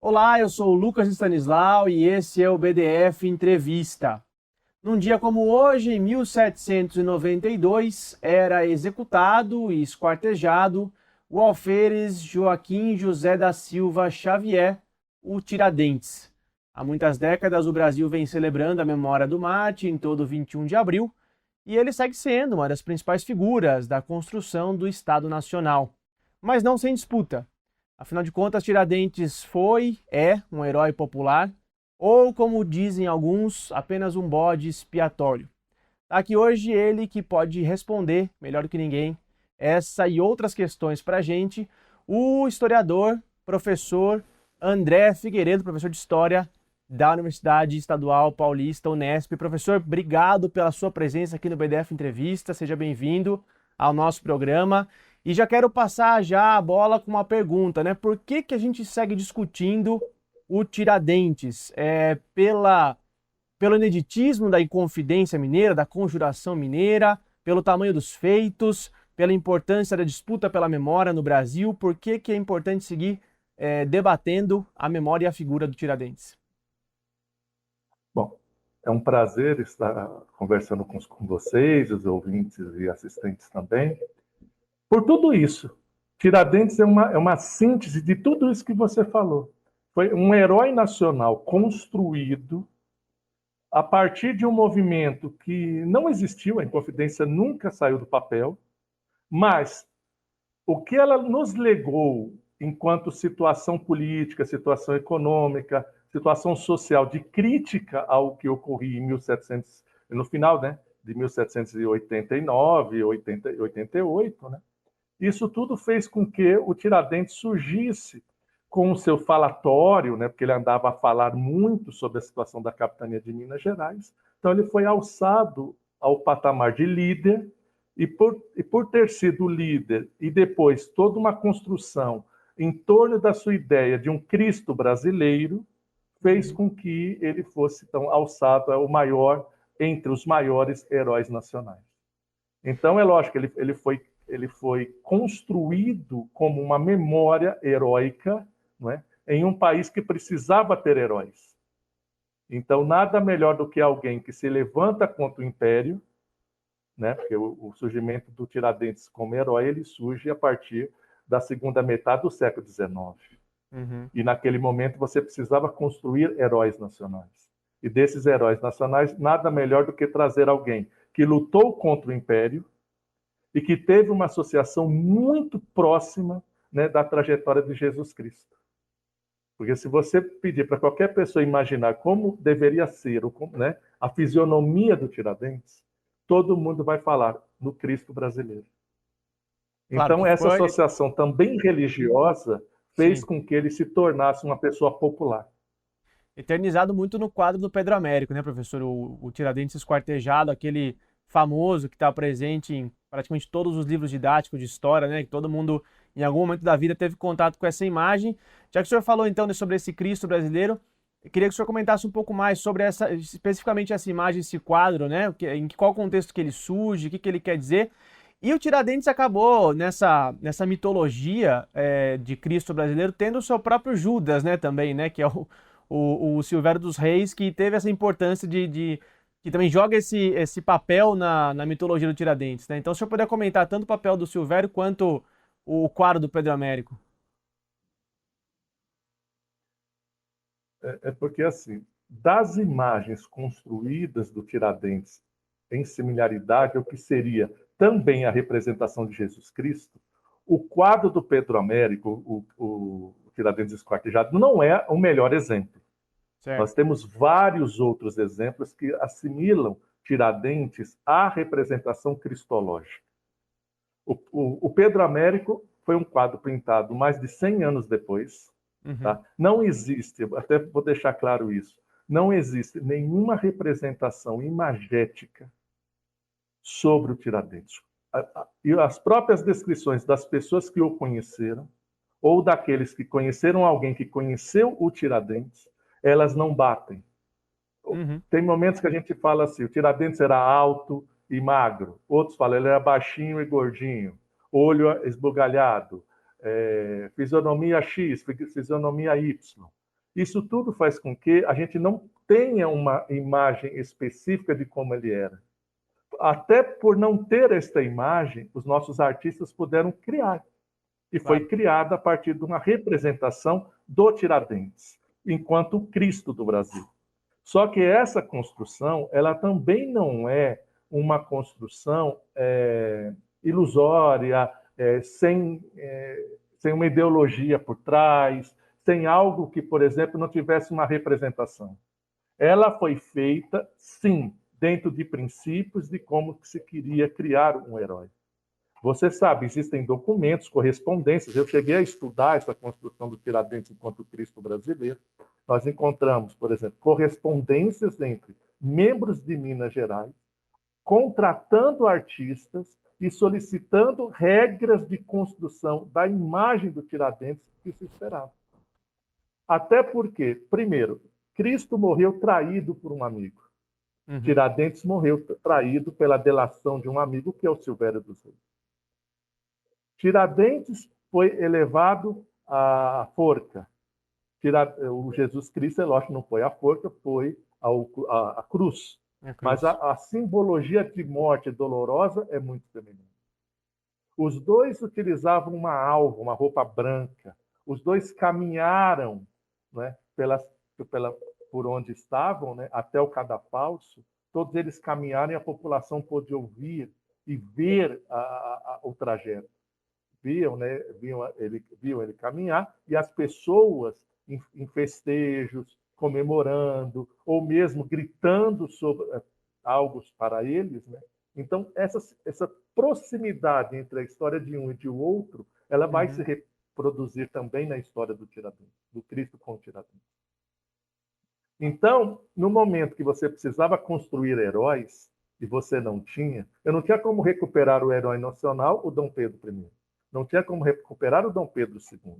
Olá, eu sou o Lucas Stanislau e esse é o BDF Entrevista. Num dia como hoje, em 1792, era executado e esquartejado o alferes Joaquim José da Silva Xavier, o Tiradentes. Há muitas décadas, o Brasil vem celebrando a memória do Marte em todo 21 de abril, e ele segue sendo uma das principais figuras da construção do Estado Nacional. Mas não sem disputa. Afinal de contas, Tiradentes é um herói popular, ou, como dizem alguns, apenas um bode expiatório. Tá aqui hoje ele que pode responder, melhor do que ninguém, essa e outras questões para a gente, o historiador, professor André Figueiredo, professor de História da Universidade Estadual Paulista, Unesp. Professor, obrigado pela sua presença aqui no BDF Entrevista, seja bem-vindo ao nosso programa. E já quero passar já a bola com uma pergunta, né? Por que a gente segue discutindo o Tiradentes? Pelo ineditismo da Inconfidência Mineira, da Conjuração Mineira, pelo tamanho dos feitos, pela importância da disputa pela memória no Brasil? Por que é importante seguir debatendo a memória e a figura do Tiradentes? Bom, é um prazer estar conversando com vocês, os ouvintes e assistentes também. Por tudo isso, Tiradentes é uma síntese de tudo isso que você falou. Foi um herói nacional construído a partir de um movimento que não existiu, a Inconfidência nunca saiu do papel, mas o que ela nos legou enquanto situação política, situação econômica, situação social de crítica ao que ocorria em 1700, no final, né, de 1789, 88, né? Isso tudo fez com que o Tiradentes surgisse com o seu falatório, né, porque ele andava a falar muito sobre a situação da capitania de Minas Gerais. Então ele foi alçado ao patamar de líder e por ter sido líder e depois toda uma construção em torno da sua ideia de um Cristo brasileiro, fez com que ele fosse então alçado ao maior entre os maiores heróis nacionais. Então é lógico que ele foi construído como uma memória heróica, não é? Em um país que precisava ter heróis. Então nada melhor do que alguém que se levanta contra o Império, né? Porque o surgimento do Tiradentes como herói ele surge a partir da segunda metade do século XIX. Uhum. E naquele momento você precisava construir heróis nacionais. E desses heróis nacionais, nada melhor do que trazer alguém que lutou contra o Império e que teve uma associação muito próxima, né, da trajetória de Jesus Cristo. Porque se você pedir para qualquer pessoa imaginar como deveria ser, né, a fisionomia do Tiradentes, todo mundo vai falar no Cristo brasileiro. Claro Então, que essa foi, associação também religiosa fez sim, com que ele se tornasse uma pessoa popular. eternizado muito no quadro do Pedro Américo, né, professor? O Tiradentes esquartejado, aquele famoso que está presente em praticamente todos os livros didáticos de história, né? Que todo mundo, em algum momento da vida, teve contato com essa imagem. Já que o senhor falou, então, sobre esse Cristo brasileiro, eu queria que o senhor comentasse um pouco mais sobre especificamente essa imagem, esse quadro, né? Em qual contexto que ele surge, o que ele quer dizer. E o Tiradentes acabou, nessa mitologia de Cristo brasileiro, tendo o seu próprio Judas, né, também, né? Que é o Silvério dos Reis, que teve essa importância que também joga esse papel na mitologia do Tiradentes, né? Então, se eu puder comentar tanto o papel do Silvério quanto o quadro do Pedro Américo. É porque, assim, das imagens construídas do Tiradentes em similaridade ao que seria também a representação de Jesus Cristo, o quadro do Pedro Américo, o Tiradentes esquartejado, não é o melhor exemplo. Nós Certo. temos vários outros exemplos que assimilam Tiradentes à representação cristológica. O Pedro Américo foi um quadro pintado mais de 100 anos depois. Uhum. Tá? Não existe, até vou deixar claro isso, não existe nenhuma representação imagética sobre o Tiradentes. E as próprias descrições das pessoas que o conheceram, ou daqueles que conheceram alguém que conheceu o Tiradentes, elas não batem. Uhum. Tem momentos que a gente fala assim, o Tiradentes era alto e magro. Outros falam, ele era baixinho e gordinho. Olho esbugalhado. Fisionomia X, fisionomia Y. Isso tudo faz com que a gente não tenha uma imagem específica de como ele era. Até por não ter esta imagem, os nossos artistas puderam criar. E foi Claro. criada a partir de uma representação do Tiradentes, enquanto o Cristo do Brasil. Só que essa construção, ela também não é uma construção ilusória, sem uma ideologia por trás, sem algo que, por exemplo, não tivesse uma representação. Ela foi feita, sim, dentro de princípios de como se queria criar um herói. Você sabe, existem documentos, correspondências. Eu cheguei a estudar essa construção do Tiradentes enquanto Cristo brasileiro. Nós encontramos, por exemplo, correspondências entre membros de Minas Gerais, contratando artistas e solicitando regras de construção da imagem do Tiradentes que se esperava. Até porque, primeiro, Cristo morreu traído por um amigo. Uhum. Tiradentes morreu traído pela delação de um amigo, que é o Silvério dos Reis. Tiradentes foi elevado à forca. O Jesus Cristo, é lógico, não foi à forca, foi à cruz. Mas a simbologia de morte dolorosa é muito semelhante. Os dois utilizavam uma alva, uma roupa branca. Os dois caminharam, né, por onde estavam, né, até o cadafalso. Todos eles caminharam e a população pôde ouvir e ver o trajeto. Viam ele caminhar, e as pessoas em festejos, comemorando, ou mesmo gritando sobre algo para eles, né? Então, essa proximidade entre a história de um e de outro, ela vai se reproduzir também na história do Tiradentes, do Cristo com o Tiradentes. Então, no momento que você precisava construir heróis, e você não tinha, eu não tinha como recuperar o herói nacional, o Dom Pedro I. Não tinha como recuperar o Dom Pedro II.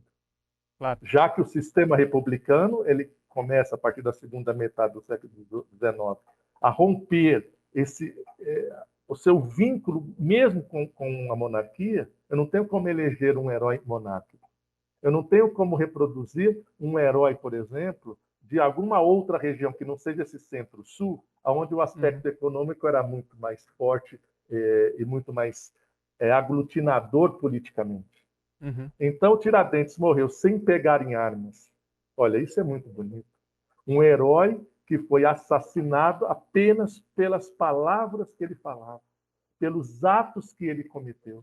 Claro. Já que o sistema republicano, ele começa a partir da segunda metade do século XIX a romper o seu vínculo, mesmo com a monarquia. Eu não tenho como eleger um herói monárquico. Eu não tenho como reproduzir um herói, por exemplo, de alguma outra região que não seja esse centro-sul, onde o aspecto econômico era muito mais forte e muito mais aglutinador politicamente. Então, Tiradentes morreu sem pegar em armas. Olha, isso é muito bonito. Um herói que foi assassinado apenas pelas palavras que ele falava, pelos atos que ele cometeu.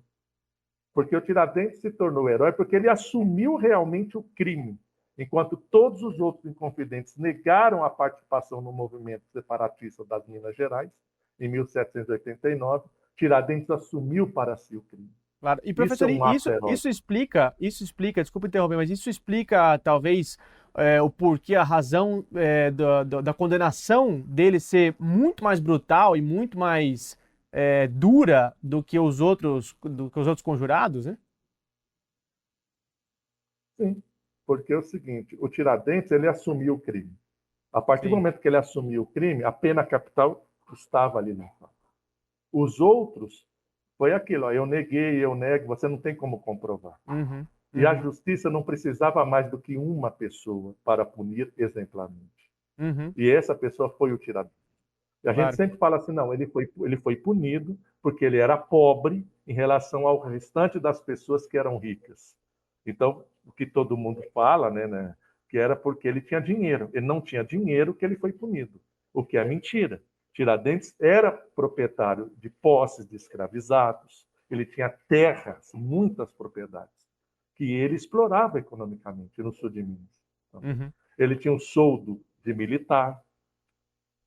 Porque o Tiradentes se tornou herói porque ele assumiu realmente o crime, enquanto todos os outros inconfidentes negaram a participação no movimento separatista das Minas Gerais, em 1789, Tiradentes assumiu para si o crime. Claro. E, professor, isso explica, desculpa interromper, mas isso explica, talvez, o porquê, a razão da condenação dele ser muito mais brutal e muito mais dura do que os outros conjurados, né? Sim, porque é o seguinte, o Tiradentes, ele assumiu o crime. A partir do momento que ele assumiu o crime, a pena capital estava ali na faca. Os outros, foi aquilo, ó, eu neguei, eu nego, você não tem como comprovar. E a justiça não precisava mais do que uma pessoa para punir exemplarmente. E essa pessoa foi o Tiradentes. E a gente sempre fala assim, não, ele foi punido porque ele era pobre em relação ao restante das pessoas que eram ricas. Então, o que todo mundo fala, né, que era porque ele tinha dinheiro. Ele não tinha dinheiro que ele foi punido, o que é mentira. Tiradentes era proprietário de posses de escravizados, ele tinha terras, muitas propriedades, que ele explorava economicamente no sul de Minas. Então, ele tinha um soldo de militar.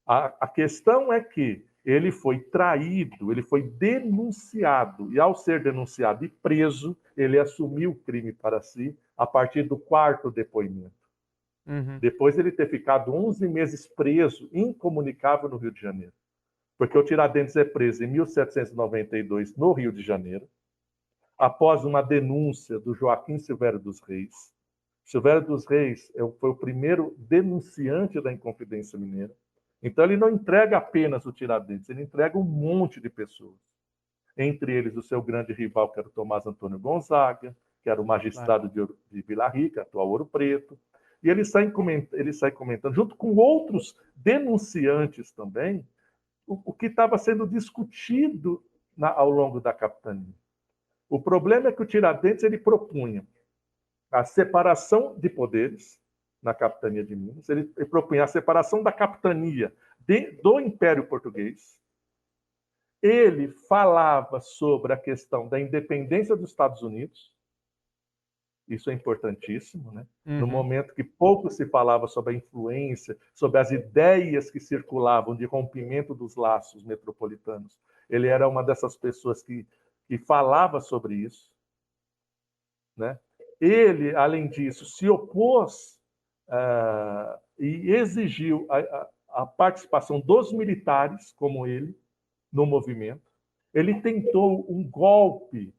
A questão é que ele foi traído, ele foi denunciado, e ao ser denunciado e preso, ele assumiu o crime para si a partir do 4º depoimento. Depois ele ter ficado 11 meses preso, incomunicável no Rio de Janeiro. Porque o Tiradentes é preso em 1792 no Rio de Janeiro, após uma denúncia do Joaquim Silvério dos Reis. Silvério dos Reis foi o primeiro denunciante da Inconfidência Mineira. Então, ele não entrega apenas o Tiradentes, ele entrega um monte de pessoas. Entre eles, o seu grande rival, que era o Tomás Antônio Gonzaga, que era o magistrado de Vila Rica, atual Ouro Preto. E ele sai comentando, junto com outros denunciantes também, o que estava sendo discutido ao longo da capitania. O problema é que o Tiradentes ele propunha a separação de poderes na capitania de Minas, ele propunha a separação da capitania do Império Português, ele falava sobre a questão da independência dos Estados Unidos, isso é importantíssimo, né? No momento que pouco se falava sobre a influência, sobre as ideias que circulavam de rompimento dos laços metropolitanos, ele era uma dessas pessoas que falava sobre isso, né? Ele, além disso, se opôs e exigiu a participação dos militares, como ele, no movimento. Ele tentou um golpe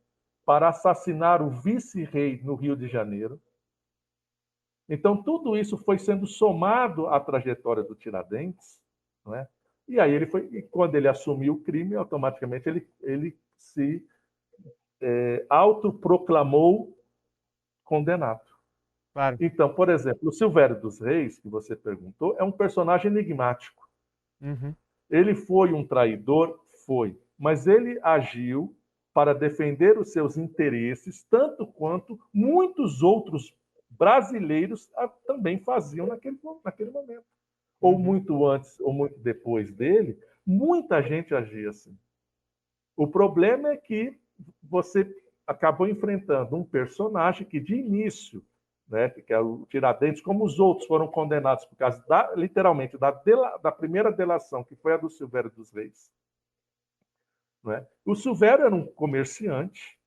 para assassinar o vice-rei no Rio de Janeiro. Então, tudo isso foi sendo somado à trajetória do Tiradentes, não é? E aí quando ele assumiu o crime, automaticamente ele se autoproclamou condenado. Claro. Então, por exemplo, o Silvério dos Reis, que você perguntou, é um personagem enigmático. Ele foi um traidor? Foi. Mas ele agiu para defender os seus interesses, tanto quanto muitos outros brasileiros também faziam naquele momento. Ou muito antes, ou muito depois dele, muita gente agia assim. O problema é que você acabou enfrentando um personagem que, de início, né, que é o Tiradentes, como os outros foram condenados por causa, literalmente, da primeira delação, que foi a do Silvério dos Reis. Né? O Silvério era um comerciante,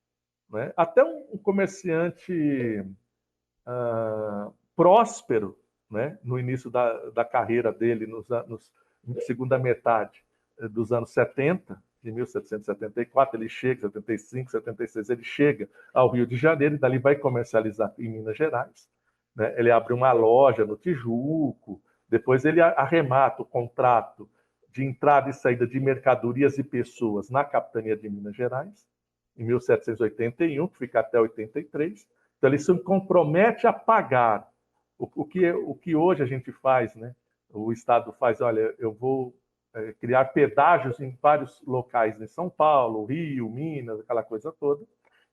né? Até um comerciante próspero, né? No início da carreira dele, na segunda metade dos anos 70, de 1774, ele chega, 75, 76, ele chega ao Rio de Janeiro e dali vai comercializar em Minas Gerais. Né? Ele abre uma loja no Tijuco, depois ele arremata o contrato de entrada e saída de mercadorias e pessoas na capitania de Minas Gerais, em 1781, que fica até 83. Então, ele se compromete a pagar o que hoje a gente faz, né? O Estado faz, olha, eu vou criar pedágios em vários locais em São Paulo, Rio, Minas, aquela coisa toda,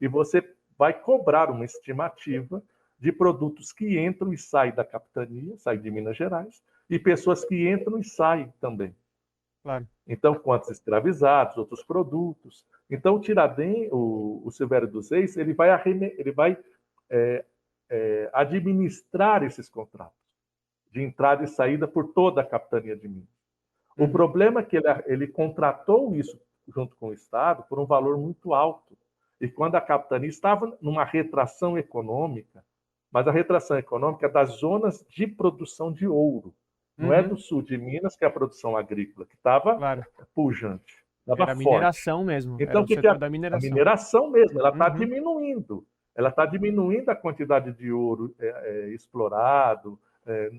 e você vai cobrar uma estimativa de produtos que entram e saem da capitania, saem de Minas Gerais, e pessoas que entram e saem também. Claro. Então, quantos escravizados, outros produtos. Então, o Silvério dos Reis, ele vai administrar esses contratos de entrada e saída por toda a capitania de Minas. O problema é que ele contratou isso junto com o Estado por um valor muito alto. E quando a capitania estava numa retração econômica, mas a retração econômica é das zonas de produção de ouro. Não é do sul de Minas, que é a produção agrícola, que estava pujante, estava Era forte. mineração mesmo. Então, era o setor da mineração. A mineração mesmo, ela está diminuindo. Ela está diminuindo a quantidade de ouro explorado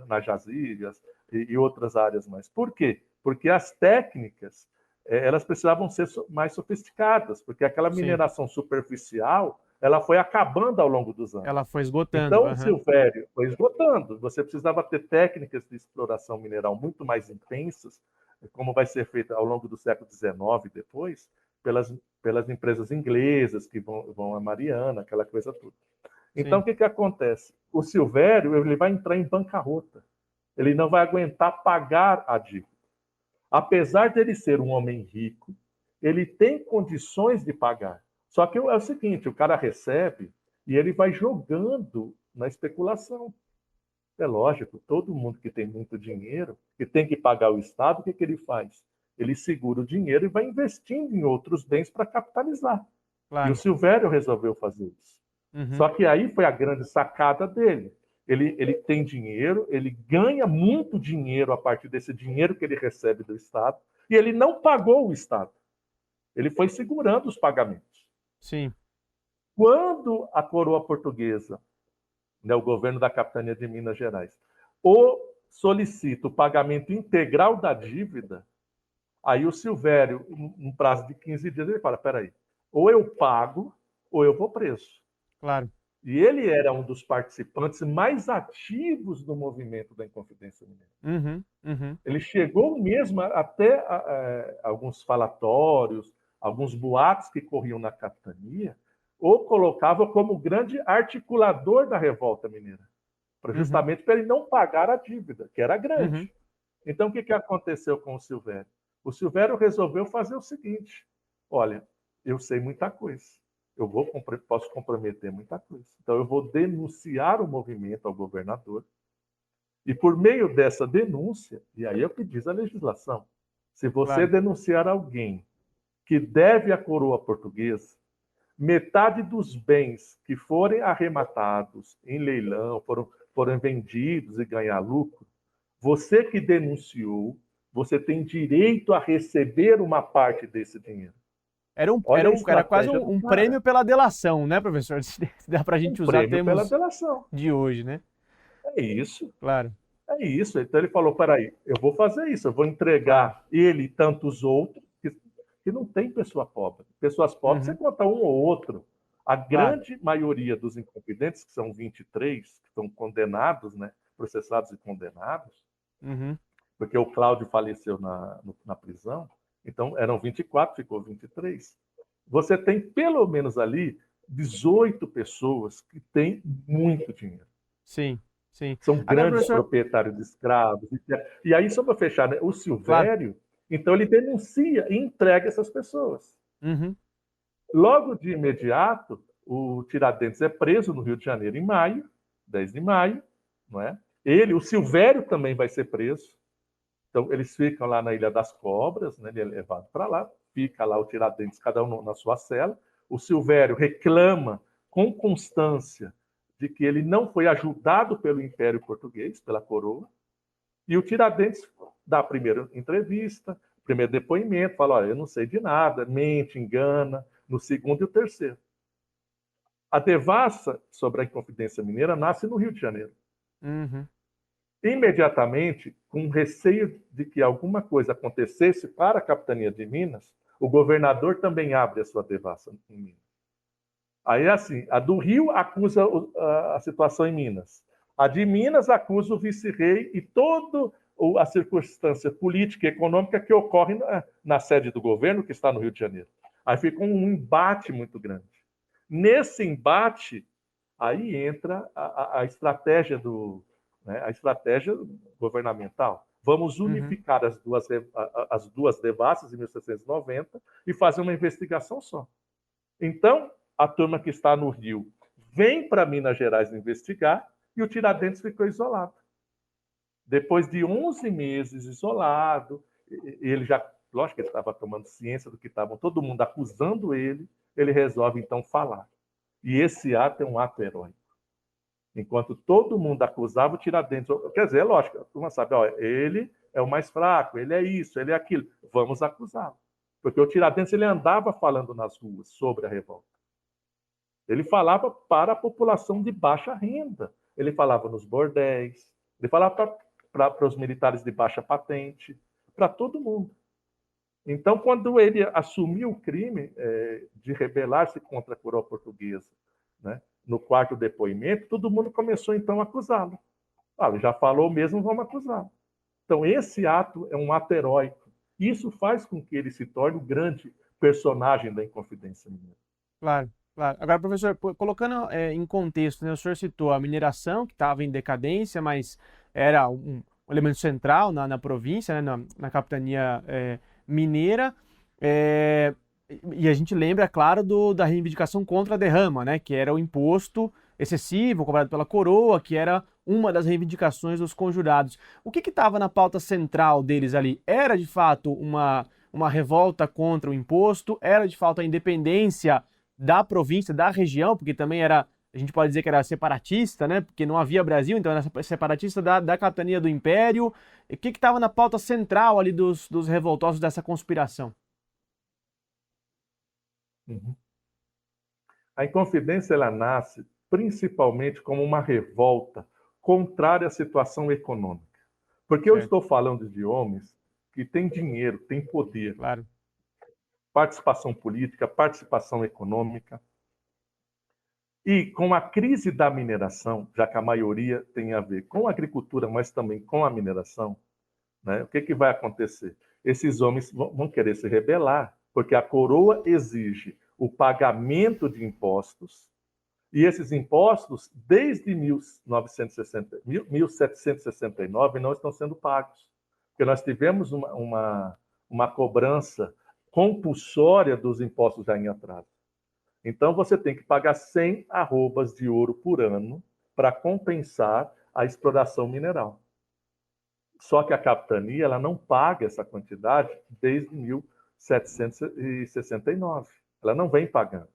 nas jazidas e outras áreas mais. Por quê? Porque as técnicas elas precisavam ser mais sofisticadas, porque aquela mineração superficial ela foi acabando ao longo dos anos. Ela foi esgotando. Então, o Silvério foi esgotando. Você precisava ter técnicas de exploração mineral muito mais intensas, como vai ser feita ao longo do século XIX depois, pelas empresas inglesas que vão a Mariana, aquela coisa toda. Então, o que acontece? O Silvério ele vai entrar em bancarrota. Ele não vai aguentar pagar a dívida. Apesar de ele ser um homem rico, ele tem condições de pagar. Só que é o seguinte, o cara recebe e ele vai jogando na especulação. É lógico, todo mundo que tem muito dinheiro, que tem que pagar o Estado, o que ele faz? Ele segura o dinheiro e vai investindo em outros bens para capitalizar. Claro. E o Silvério resolveu fazer isso. Só que aí foi a grande sacada dele. Ele tem dinheiro, ele ganha muito dinheiro a partir desse dinheiro que ele recebe do Estado, e ele não pagou o Estado. Ele foi segurando os pagamentos. Sim. Quando a coroa portuguesa, né, o governo da capitania de Minas Gerais, ou solicita o pagamento integral da dívida, aí o Silvério, em prazo de 15 dias, ele fala, peraí, ou eu pago, ou eu vou preso. Claro. E ele era um dos participantes mais ativos do movimento da Inconfidência Mineira. Uhum, uhum. Ele chegou mesmo até alguns falatórios, alguns boatos que corriam na capitania, ou colocava como grande articulador da revolta mineira, Uhum, justamente para ele não pagar a dívida, que era uhum, grande. Então, o que aconteceu com o Silvério? O Silvério resolveu fazer o seguinte: olha, eu sei muita coisa, posso comprometer muita coisa. Então, eu vou denunciar o movimento ao governador, e por meio dessa denúncia, e aí é o que diz a legislação, se você claro. denunciar alguém que deve à coroa portuguesa, metade dos bens que forem arrematados em leilão, foram vendidos e ganhar lucro, você que denunciou, você tem direito a receber uma parte desse dinheiro. Olha a Era quase estratégia do um cara. prêmio pela delação, né, professor? Se dá para a Um gente usar prêmio pela termos delação. de hoje, né? É isso. Claro. É isso. Então ele falou: peraí, eu vou fazer isso, eu vou Claro. entregar ele e tantos outros, que não tem pessoa pobre. Pessoas pobres, você Uhum, conta um ou outro. A claro. grande maioria dos incompetentes, que são 23, que estão condenados, né, processados e condenados, Uhum, porque o Cláudio faleceu na prisão, então eram 24, ficou 23. Você tem pelo menos ali 18 pessoas que têm muito dinheiro. sim, sim. São Agora, grandes professor, proprietários de escravos. E aí, só para fechar, né, o claro. Silvério, então ele denuncia e entrega essas pessoas. Uhum, Logo de imediato, o Tiradentes é preso no Rio de Janeiro em maio, 10 de maio, não é? O Silvério também vai ser preso. Então, eles ficam lá na Ilha das Cobras, né? Ele é levado para lá, fica lá o Tiradentes, cada um na sua cela. O Silvério reclama com constância de que ele não foi ajudado pelo Império Português, pela coroa, e o Tiradentes dá a primeira entrevista, primeiro depoimento, fala: olha, eu não sei de nada, mente, engana, no segundo e o terceiro. A devassa sobre a Inconfidência Mineira nasce no Rio de Janeiro. uhum, Imediatamente, com receio de que alguma coisa acontecesse para a capitania de Minas, o governador também abre a sua devassa em Minas. Aí, assim, a do Rio acusa a situação em Minas. A de Minas acusa o vice-rei e toda a circunstância política e econômica que ocorre na sede do governo, que está no Rio de Janeiro. Aí fica um embate muito grande. Nesse embate, aí entra a estratégia a estratégia governamental. Vamos uhum. unificar as duas devassas em 1790 e fazer uma investigação só. Então, a turma que está no Rio vem para Minas Gerais investigar e o Tiradentes ficou isolado. Depois de 11 meses isolado, ele já, lógico que ele estava tomando ciência do que estavam todo mundo acusando ele resolve então falar. E esse ato é um ato heróico. Enquanto todo mundo acusava o Tiradentes, quer dizer, é lógico, a turma sabe, ó, ele é o mais fraco, ele é isso, ele é aquilo, vamos acusá-lo. Porque o Tiradentes ele andava falando nas ruas sobre a revolta. Ele falava para a população de baixa renda. Ele falava nos bordéis, ele falava para os militares de baixa patente, para todo mundo. Então, quando ele assumiu o crime de rebelar-se contra a coroa portuguesa, né, no quarto depoimento, todo mundo começou então a acusá-lo. Ah, ele já falou mesmo, vamos acusá-lo. Então, esse ato é um ato heróico. Isso faz com que ele se torne o grande personagem da Inconfidência Mineira. Claro, claro. Agora, professor, colocando em contexto, né, o senhor citou a mineração, que estava em decadência, mas era um elemento central na província, né, na capitania mineira. É, e a gente lembra, claro, da reivindicação contra a derrama, né, que era o imposto excessivo cobrado pela coroa, que era uma das reivindicações dos conjurados. O que estava na pauta central deles ali? Era, de fato, uma revolta contra o imposto? Era, de fato, a independência da província, da região, porque também era, a gente pode dizer que era separatista, né? Porque não havia Brasil, então era separatista da capitania do Império. E o que estava na pauta central ali dos revoltosos dessa conspiração? Uhum. A Inconfidência ela nasce principalmente como uma revolta contrária à situação econômica. Porque eu Certo, estou falando de homens que têm dinheiro, têm poder, claro. participação política, participação econômica. E com a crise da mineração, já que a maioria tem a ver com a agricultura, mas também com a mineração, né? O que, que vai acontecer? Esses homens vão querer se rebelar, porque a coroa exige o pagamento de impostos, e esses impostos, desde 1769, não estão sendo pagos. Porque nós tivemos uma cobrança compulsória dos impostos já em atraso. Então, você tem que pagar 100 arrobas de ouro por ano para compensar a exploração mineral. Só que a capitania ela não paga essa quantidade desde 1769. Ela não vem pagando.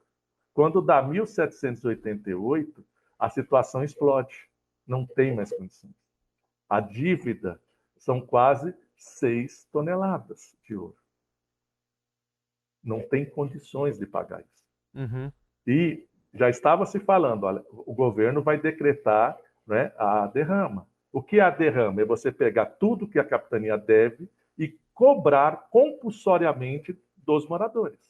Quando dá 1788, a situação explode. Não tem mais condições. A dívida são quase 6 toneladas de ouro. Não tem condições de pagar isso. Uhum. E já estava se falando, olha, o governo vai decretar, né, a derrama. O que é a derrama? É você pegar tudo que a capitania deve e cobrar compulsoriamente dos moradores.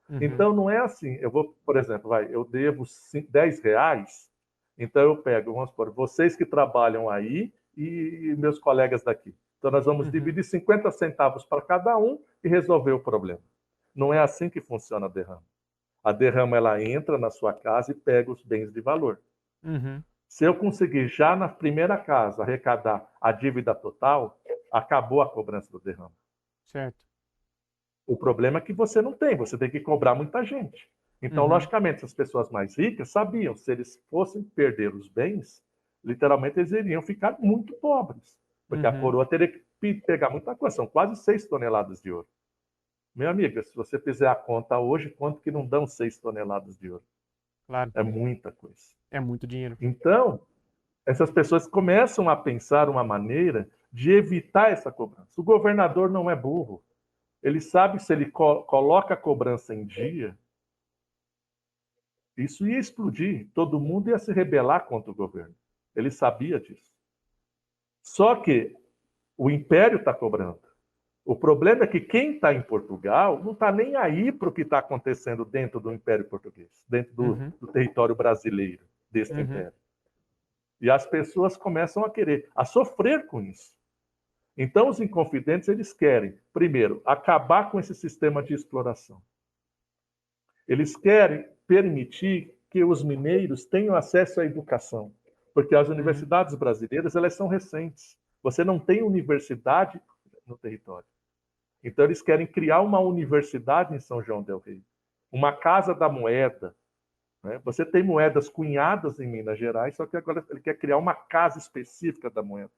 Uhum. Então, não é assim, eu vou, por exemplo, eu devo R$10, então eu pego, vamos supor, vocês que trabalham aí e meus colegas daqui. Então, nós vamos dividir 50 centavos para cada um e resolver o problema. Não é assim que funciona a derrama. A derrama ela entra na sua casa e pega os bens de valor. Uhum. Se eu conseguir já na primeira casa arrecadar a dívida total, acabou a cobrança do derrama. Certo. O problema é que você não tem, você tem que cobrar muita gente. Então, logicamente, as pessoas mais ricas sabiam, se eles fossem perder os bens, literalmente eles iriam ficar muito pobres, porque a coroa teria que pegar muita coisa, são quase 6 toneladas de ouro. Meu amigo, se você fizer a conta hoje, quanto que não dão 6 toneladas de ouro? Claro. É muita coisa. É muito dinheiro. Então, essas pessoas começam a pensar uma maneira de evitar essa cobrança. O governador não é burro. Ele sabe se ele coloca a cobrança em dia, isso ia explodir. Todo mundo ia se rebelar contra o governo. Ele sabia disso. Só que o império está cobrando. O problema é que quem está em Portugal não está nem aí para o que está acontecendo dentro do Império Português, dentro do território brasileiro, deste império. E as pessoas começam a querer, a sofrer com isso. Então, os inconfidentes, eles querem, primeiro, acabar com esse sistema de exploração. Eles querem permitir que os mineiros tenham acesso à educação, porque as universidades brasileiras, elas são recentes. Você não tem universidade no território. Então, eles querem criar uma universidade em São João del Rei, uma casa da moeda. Né? Você tem moedas cunhadas em Minas Gerais, só que agora ele quer criar uma casa específica da moeda.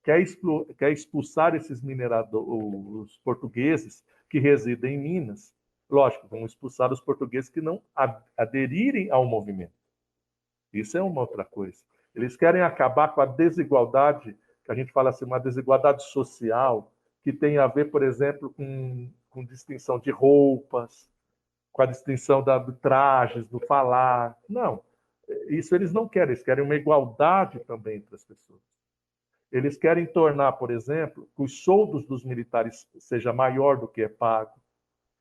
Quer expulsar esses os portugueses que residem em Minas. Lógico, vão expulsar os portugueses que não aderirem ao movimento. Isso é uma outra coisa. Eles querem acabar com a desigualdade, que a gente fala assim, uma desigualdade social, que tem a ver, por exemplo, com distinção de roupas, com a distinção de trajes, do falar. Não, isso eles não querem, eles querem uma igualdade também entre as pessoas. Eles querem tornar, por exemplo, que os soldos dos militares seja maior do que é pago.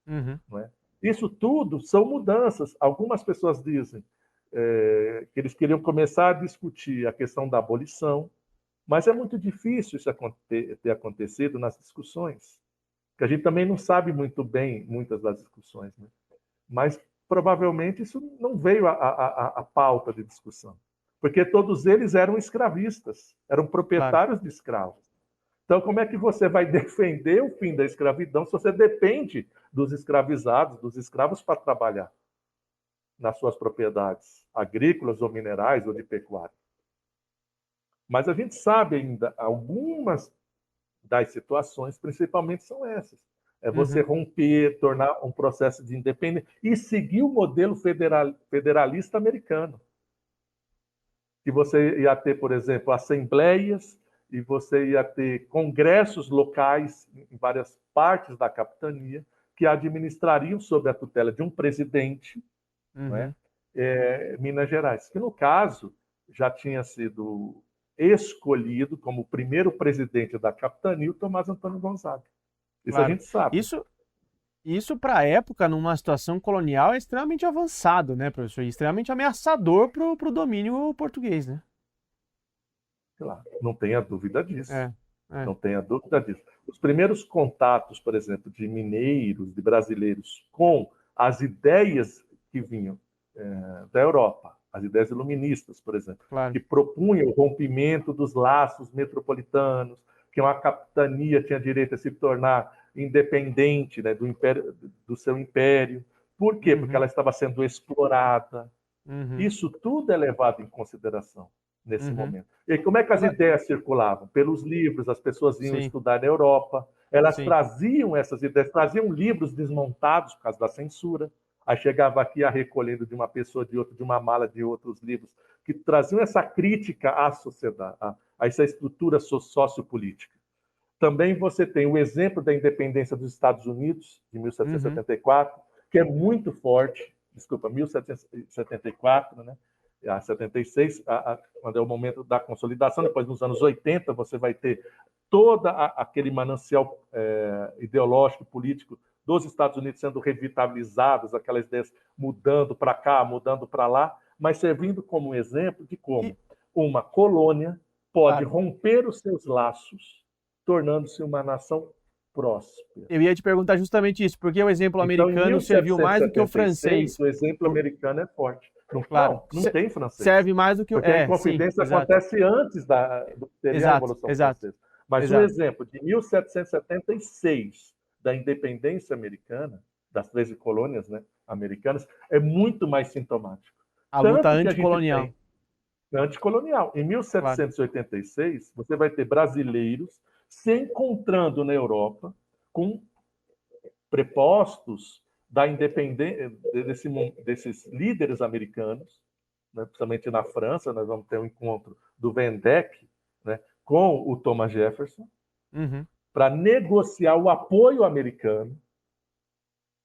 Não é? Isso tudo são mudanças. Algumas pessoas dizem que eles queriam começar a discutir a questão da abolição, mas é muito difícil isso ter acontecido nas discussões, que a gente também não sabe muito bem muitas das discussões, né? Mas provavelmente isso não veio à pauta de discussão, porque todos eles eram escravistas, eram proprietários de escravos. Então, como é que você vai defender o fim da escravidão se você depende dos escravizados, dos escravos, para trabalhar nas suas propriedades agrícolas ou minerais ou de pecuária? Mas a gente sabe ainda algumas das situações, principalmente são essas. É você romper, tornar um processo de independência e seguir o modelo federalista americano. Que você ia ter, por exemplo, assembleias e você ia ter congressos locais em várias partes da capitania que administrariam sob a tutela de um presidente, não é? Minas Gerais, que no caso já tinha sido escolhido como o primeiro presidente da capitania o Tomás Antônio Gonzaga. Isso a Claro. gente sabe. Isso para a época, numa situação colonial, é extremamente avançado, né, professor? E extremamente ameaçador para o domínio português, né? Claro, não tenha dúvida disso. É, é. Não tenha dúvida disso. Os primeiros contatos, por exemplo, de mineiros, de brasileiros, com as ideias que vinham da Europa, as ideias iluministas, por exemplo, Claro. que propunham o rompimento dos laços metropolitanos, que uma capitania tinha direito a se tornar independente, né, do império, do seu império. Por quê? Porque Uhum, ela estava sendo explorada. uhum, Isso tudo é levado em consideração nesse uhum. momento. E como é que as Agora, ideias circulavam? Pelos livros, as pessoas iam sim, estudar na Europa, elas sim. traziam essas ideias, traziam livros desmontados por causa da censura. Aí chegava aqui a recolhendo de uma pessoa, de outra, de uma mala de outros livros, que traziam essa crítica à sociedade, a essa estrutura sociopolítica. Também você tem o exemplo da independência dos Estados Unidos, de Uhum, 1774, que é muito forte, desculpa, 1774, né? A 76, quando é o momento da consolidação, depois nos anos 80, você vai ter todo aquele manancial ideológico, político dos Estados Unidos sendo revitalizados, aquelas ideias mudando para cá, mudando para lá, mas servindo como exemplo de e, como uma colônia pode claro, romper os seus laços, tornando-se uma nação próspera. eu ia te perguntar justamente isso, porque o exemplo Então, em americano serviu mais do que o francês. 1776, o exemplo americano é forte. Claro, Não tem francês. serve mais do que o. Porque a É, sim, Inconfidência exato, acontece antes do que seria a exato, Revolução exato, Francesa. Mas o exato. exemplo de 1776, da independência americana, das 13 colônias, né, americanas, é muito mais sintomático. A luta Tanto que a gente anticolonial, tem anticolonial. Em claro. 1786, você vai ter brasileiros se encontrando na Europa com prepostos da independência desses líderes americanos, né, principalmente na França, nós vamos ter um encontro do Van Dyck, né, com o Thomas Jefferson, Uhum, para negociar o apoio americano.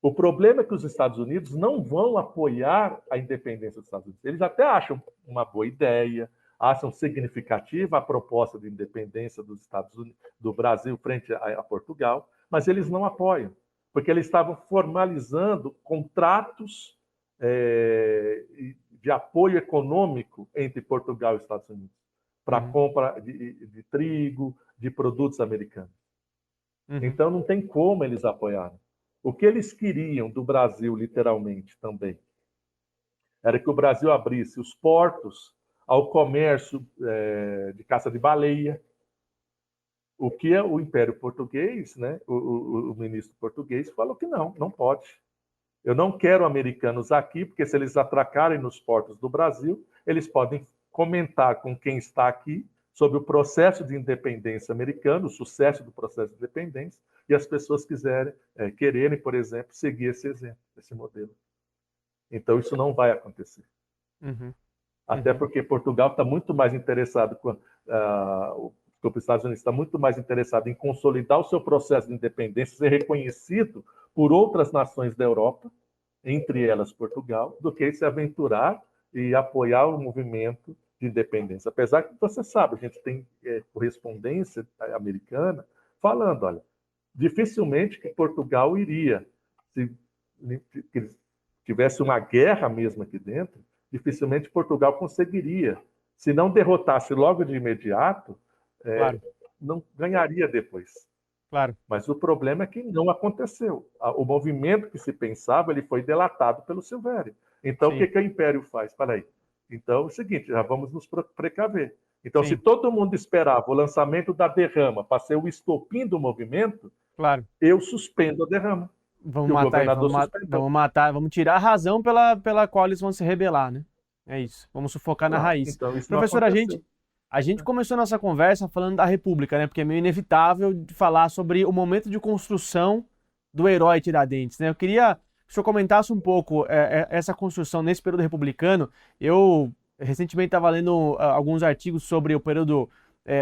O problema é que os Estados Unidos não vão apoiar a independência dos Estados Unidos. Eles até acham uma boa ideia, acham significativa a proposta de independência dos Estados Unidos, do Brasil frente a Portugal, mas eles não apoiam, porque eles estavam formalizando contratos de apoio econômico entre Portugal e Estados Unidos para a uhum, compra de trigo, de produtos americanos. uhum, Então não tem como eles apoiarem. O que eles queriam do Brasil, literalmente, também, era que o Brasil abrisse os portos ao comércio de caça de baleia, o que o Império Português, né, o ministro português, falou que não, não pode. Eu não quero americanos aqui, porque se eles atracarem nos portos do Brasil, eles podem comentar com quem está aqui sobre o processo de independência americano, o sucesso do processo de independência, e as pessoas quererem, por exemplo, seguir esse exemplo, esse modelo. Então, isso não vai acontecer. uhum, Até uhum, porque Portugal está muito mais interessado, os Estados Unidos está muito mais interessado em consolidar o seu processo de independência, ser reconhecido por outras nações da Europa, entre elas Portugal, do que se aventurar e apoiar o movimento de independência. Apesar que você sabe, a gente tem correspondência americana falando, olha, dificilmente que Portugal iria, se tivesse uma guerra mesmo aqui dentro, dificilmente Portugal conseguiria. Se não derrotasse logo de imediato, claro, não ganharia depois. claro, Mas o problema é que não aconteceu. O movimento que se pensava, ele foi delatado pelo Silvério. Então, o sim, que o Império faz? Espera aí. Então, é o seguinte, já vamos nos precaver. Então, se sim, todo mundo esperava o lançamento da derrama para ser o estopim do movimento, claro. eu suspendo a derrama. Vamos E o matar, governador suspendeu. vamos matar, vamos tirar a razão pela qual eles vão se rebelar, né? É isso. Vamos sufocar na Claro, raiz. então isso não Professor, aconteceu. a gente começou nossa conversa falando da República, né? Porque é meio inevitável de falar sobre o momento de construção do herói Tiradentes, né? Eu queria que o senhor comentasse um pouco essa construção nesse período republicano. Eu recentemente estava lendo alguns artigos sobre o período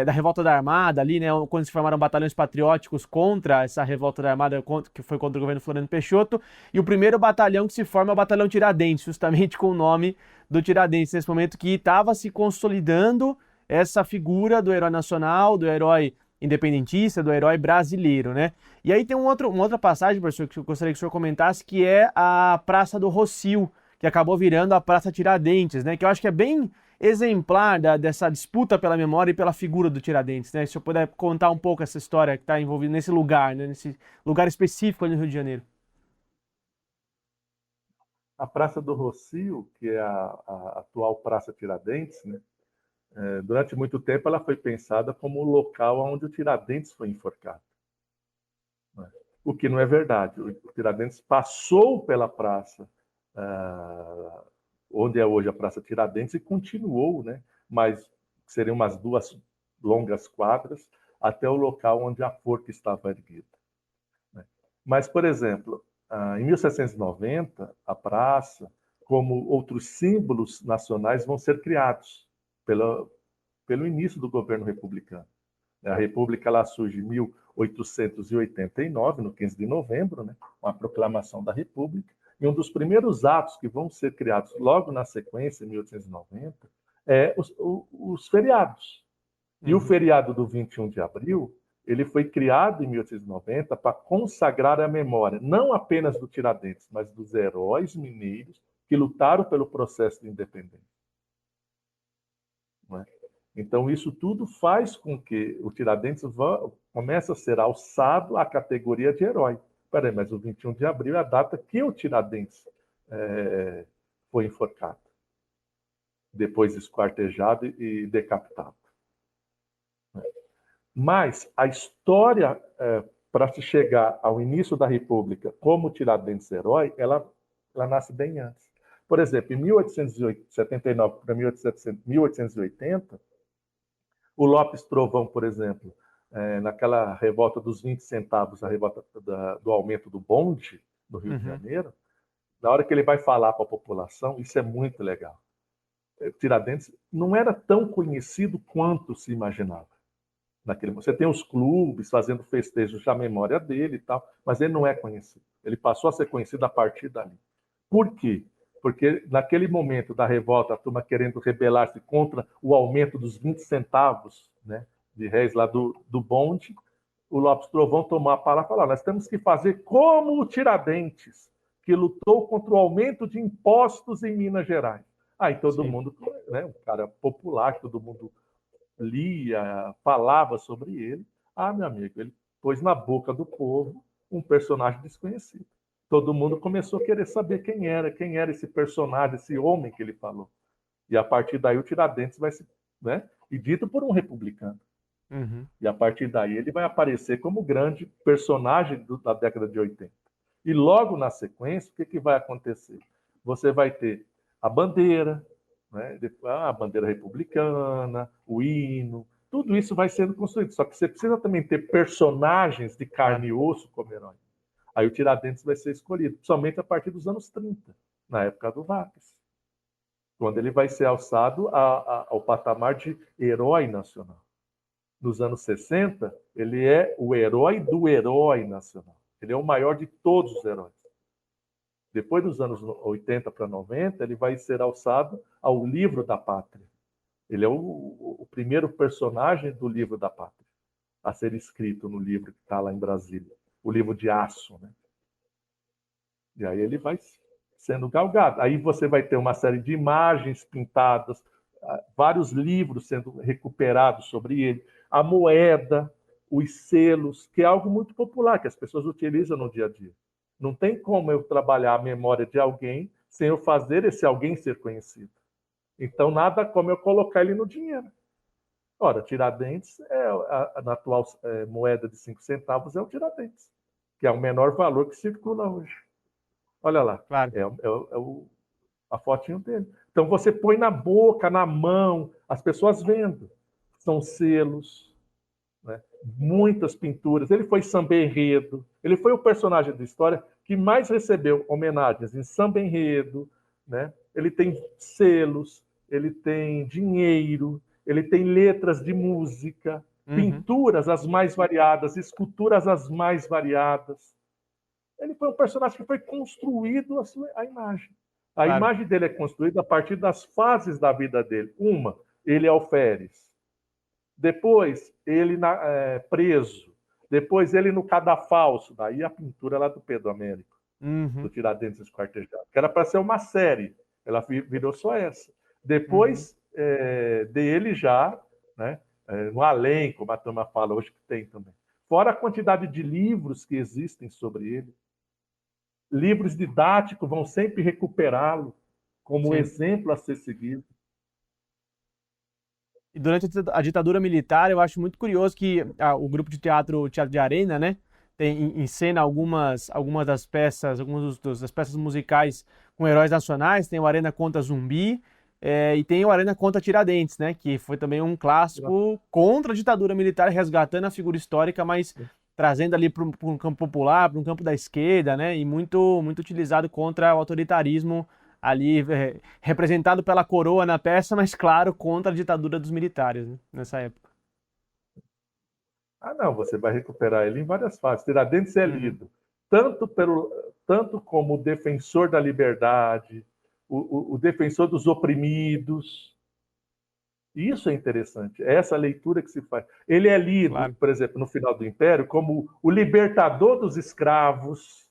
da Revolta da Armada ali, né? Quando se formaram batalhões patrióticos contra essa Revolta da Armada, que foi contra o governo Floriano Peixoto. E o primeiro batalhão que se forma é o Batalhão Tiradentes, justamente com o nome do Tiradentes, nesse momento que estava se consolidando essa figura do herói nacional, do herói independentista, do herói brasileiro, né? E aí tem uma outra passagem, professor, que eu gostaria que o senhor comentasse, que é a Praça do Rossio, que acabou virando a Praça Tiradentes, né? Que eu acho que é bem exemplar dessa disputa pela memória e pela figura do Tiradentes, né? Se o senhor puder contar um pouco essa história que está envolvida nesse lugar, né? Nesse lugar específico ali no Rio de Janeiro. A Praça do Rossio, que é a atual Praça Tiradentes, né? Durante muito tempo ela foi pensada como o local onde o Tiradentes foi enforcado, né? O que não é verdade. O Tiradentes passou pela praça, onde é hoje a Praça Tiradentes, e continuou, né? Mas seriam umas 2 longas quadras até o local onde a forca estava erguida, né? Mas, por exemplo, em 1790, a praça, como outros símbolos nacionais, vão ser criados pelo início do governo republicano. A República ela surge em 1889, no 15 de novembro, né, com a proclamação da República, e um dos primeiros atos que vão ser criados logo na sequência, em 1890, é os feriados. E o feriado do 21 de abril, ele foi criado em 1890 para consagrar a memória, não apenas do Tiradentes, mas dos heróis mineiros que lutaram pelo processo de independência, não é? Então, isso tudo faz com que o Tiradentes comece a ser alçado à categoria de herói. Peraí, mas o 21 de abril é a data que o Tiradentes foi enforcado, depois esquartejado e decapitado. Mas a história, para se chegar ao início da República como Tiradentes herói, ela nasce bem antes. Por exemplo, em 1879 para 1880, o Lopes Trovão, por exemplo, naquela revolta dos 20 centavos, a revolta do aumento do bonde no Rio de Janeiro, na hora que ele vai falar para a população, isso é muito legal. Tiradentes não era tão conhecido quanto se imaginava. Você tem os clubes fazendo festejos à memória dele e tal, mas ele não é conhecido. Ele passou a ser conhecido a partir dali. Por quê? Porque naquele momento da revolta, a turma querendo rebelar-se contra o aumento dos 20 centavos, né, de réis lá do bonde, o Lopes Trovão tomou a palavra e falou: nós temos que fazer como o Tiradentes, que lutou contra o aumento de impostos em Minas Gerais. Aí todo mundo, né, um cara popular, todo mundo lia, falava sobre ele. Meu amigo, ele pôs na boca do povo um personagem desconhecido. Todo mundo começou a querer saber quem era esse personagem, esse homem que ele falou. E a partir daí o Tiradentes vai se, né, e dito por um republicano. E a partir daí ele vai aparecer como grande personagem da década de 80. E logo na sequência, o que vai acontecer? Você vai ter a bandeira, né, a bandeira republicana, o hino, tudo isso vai sendo construído. Só que você precisa também ter personagens de carne e osso como herói. Aí o Tiradentes vai ser escolhido, somente a partir dos anos 30, na época do Vargas, quando ele vai ser alçado ao patamar de herói nacional. Nos anos 60, ele é o herói do herói nacional. Ele é o maior de todos os heróis. Depois dos anos 80 para 90, ele vai ser alçado ao livro da pátria. Ele é o primeiro personagem do livro da pátria a ser escrito no livro que está lá em Brasília, o livro de Aço, né? E aí ele vai sendo galgado. Aí você vai ter uma série de imagens pintadas, vários livros sendo recuperados sobre ele, a moeda, os selos, que é algo muito popular, que as pessoas utilizam no dia a dia. Não tem como eu trabalhar a memória de alguém sem eu fazer esse alguém ser conhecido. Então, nada como eu colocar ele no dinheiro. Ora, Tiradentes, na atual moeda de 5 centavos, é o Tiradentes, que é o menor valor que circula hoje. Olha lá, Claro. a fotinho dele. Então, você põe na boca, na mão, as pessoas vendo. São selos, né? Muitas pinturas. Ele foi samba-enredo. Ele foi o personagem da história que mais recebeu homenagens em samba-enredo, né? Ele tem selos, ele tem dinheiro, ele tem letras de música, pinturas as mais variadas, esculturas as mais variadas. Ele foi um personagem que foi construído a imagem. A Claro. imagem dele é construída a partir das fases da vida dele. Uma, ele é alferes. depois ele preso, depois ele no cadafalso, daí a pintura lá do Pedro Américo, do Tiradentes Esquartejado, que era para ser uma série, ela virou só essa. Depois dele já, né, no além, como a turma fala hoje que tem também. Fora a quantidade de livros que existem sobre ele. Livros didáticos vão sempre recuperá-lo como exemplo a ser seguido. E durante a ditadura militar, eu acho muito curioso que o grupo de teatro de Arena, né, encena algumas das peças, das peças musicais com heróis nacionais. Tem o Arena contra Zumbi, e tem o Arena contra Tiradentes, né, que foi também um clássico contra a ditadura militar, resgatando a figura histórica, mas trazendo ali para um campo popular, para um campo da esquerda, né, e muito utilizado contra o autoritarismo ali, representado pela coroa na peça, mas claro, contra a ditadura dos militares, né, nessa época. Não, você vai recuperar ele em várias fases. Tiradentes é lido tanto como defensor da liberdade, o defensor dos oprimidos. Isso é interessante, é essa leitura que se faz. Ele é lido, por exemplo, no final do Império, como o libertador dos escravos,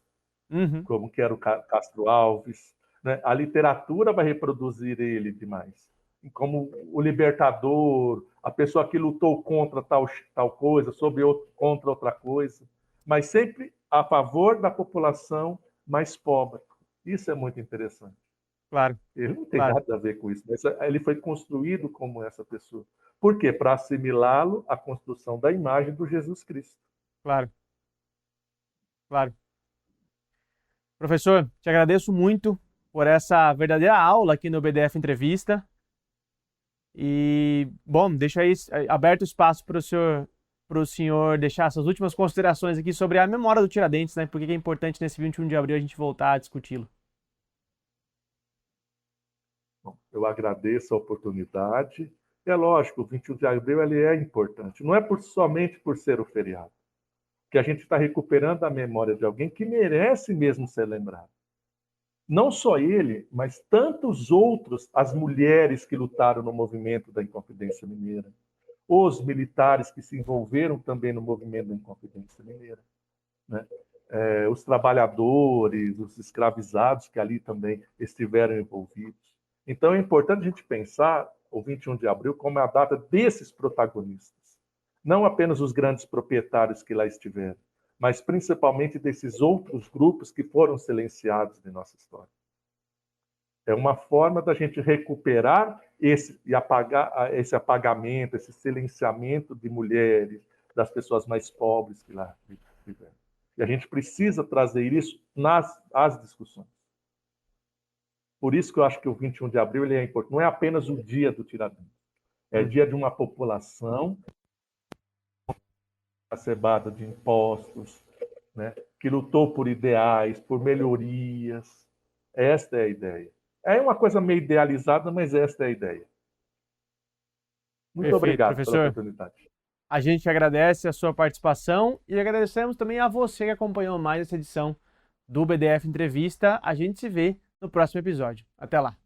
como que era o Castro Alves. Né? A literatura vai reproduzir ele demais. Como o libertador, a pessoa que lutou contra tal coisa, contra outra coisa, mas sempre a favor da população mais pobre. Isso é muito interessante. Claro. Ele não tem nada a ver com isso, mas ele foi construído como essa pessoa. Por quê? Para assimilá-lo à construção da imagem do Jesus Cristo. Claro. Claro. Professor, te agradeço muito por essa verdadeira aula aqui no BDF Entrevista. E, bom, deixa aí aberto o espaço para o senhor deixar essas últimas considerações aqui sobre a memória do Tiradentes, né? Porque é importante nesse 21 de abril a gente voltar a discuti-lo. Bom, eu agradeço a oportunidade. É lógico, o 21 de abril ele é importante. Não é somente por ser o feriado, que a gente está recuperando a memória de alguém que merece mesmo ser lembrado. Não só ele, mas tantos outros, as mulheres que lutaram no movimento da Inconfidência Mineira, os militares que se envolveram também no movimento da Inconfidência Mineira, né? Os trabalhadores, os escravizados que ali também estiveram envolvidos. Então é importante a gente pensar o 21 de abril como a data desses protagonistas, não apenas os grandes proprietários que lá estiveram, mas principalmente desses outros grupos que foram silenciados de nossa história. É uma forma da gente recuperar esse apagamento, esse silenciamento de mulheres, das pessoas mais pobres que lá viveram. E a gente precisa trazer isso às discussões. Por isso que eu acho que o 21 de abril ele é importante. Não é apenas o dia do Tiradentes. É dia de uma população acebada de impostos, né, que lutou por ideais, por melhorias. Esta é a ideia. É uma coisa meio idealizada, mas esta é a ideia. Muito Perfeito, obrigado professor, pela oportunidade. A gente agradece a sua participação e agradecemos também a você que acompanhou mais essa edição do BDF Entrevista. A gente se vê no próximo episódio. Até lá!